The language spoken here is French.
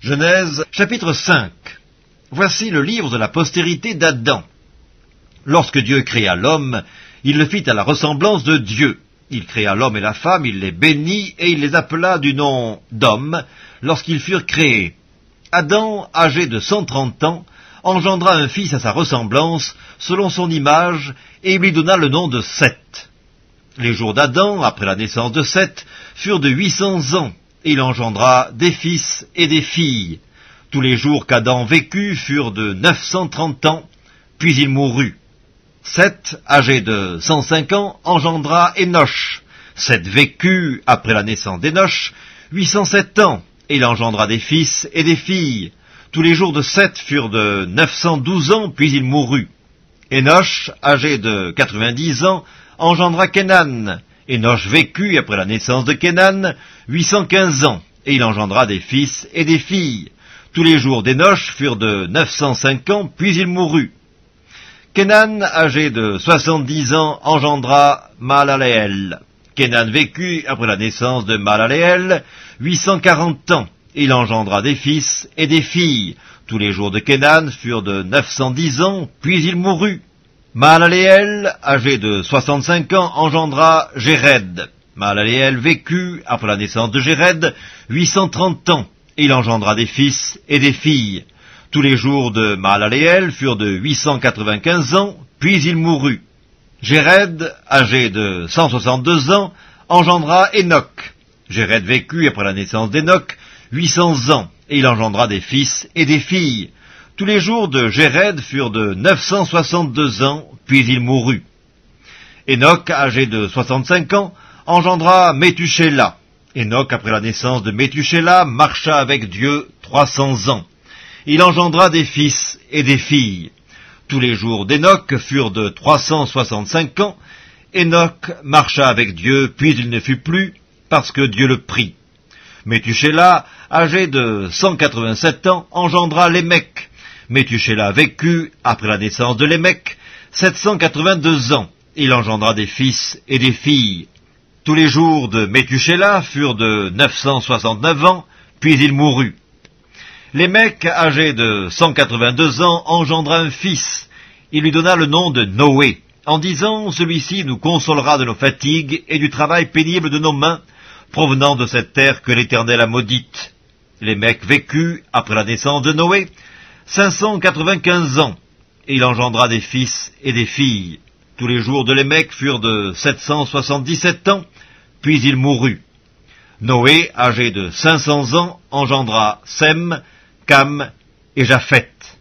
Genèse, chapitre 5. Voici le livre de la postérité d'Adam. Lorsque Dieu créa l'homme, il le fit à la ressemblance de Dieu. Il créa l'homme et la femme, il les bénit, et il les appela du nom d'hommes, lorsqu'ils furent créés. Adam, âgé de 130 ans, engendra un fils à sa ressemblance, selon son image, et il lui donna le nom de Seth. Les jours d'Adam, après la naissance de Seth, furent de 800 ans, et il engendra des fils et des filles. Tous les jours qu'Adam vécut furent de 930 ans, puis il mourut. Seth, âgé de 105 ans, engendra Énoch. Seth vécut, après la naissance d'Énoch, 807 ans, et il engendra des fils et des filles. Tous les jours de Seth furent de 912 ans, puis il mourut. Énoch, âgé de 90 ans, engendra Kénan. Énoch vécut, après la naissance de Kénan, 815 ans, et il engendra des fils et des filles. Tous les jours d'Énoch furent de 905 ans, puis il mourut. Kénan, âgé de 70 ans, engendra Mahalaleel. Kénan vécut, après la naissance de Mahalaleel, 840 ans, et il engendra des fils et des filles. Tous les jours de Kénan furent de 910 ans, puis il mourut. Mahalaleel, âgé de 65 ans, engendra Jéred. Mahalaleel vécut, après la naissance de Jéred, 830 ans, et il engendra des fils et des filles. Tous les jours de Mahalaleel furent de 895 ans, puis il mourut. Jéred, âgé de 162 ans, engendra Énoch. Jéred vécut, après la naissance d'Énoch, 800 ans, et il engendra des fils et des filles. Tous les jours de Jéred furent de 962 ans, puis il mourut. Énoch, âgé de 65 ans, engendra Méthusélah. Énoch, après la naissance de Méthusélah, marcha avec Dieu 300 ans. Il engendra des fils et des filles. Tous les jours d'Énoch furent de 365 ans. Énoch marcha avec Dieu, puis il ne fut plus, parce que Dieu le prit. Méthusélah, âgé de 187 ans, engendra Lémec. Méthusélah vécut, après la naissance de Lémec, 782 ans. Il engendra des fils et des filles. Tous les jours de Méthusélah furent de 969 ans, puis il mourut. Lémec, âgé de 182 ans, engendra un fils. Il lui donna le nom de Noé, en disant « Celui-ci nous consolera de nos fatigues et du travail pénible de nos mains, provenant de cette terre que l'Éternel a maudite. » Lémec vécut, après la naissance de Noé, 595 ans, et il engendra des fils et des filles. Tous les jours de Lémec furent de 777 ans, puis il mourut. Noé, âgé de 500 ans, engendra Sem, Cam et Japheth.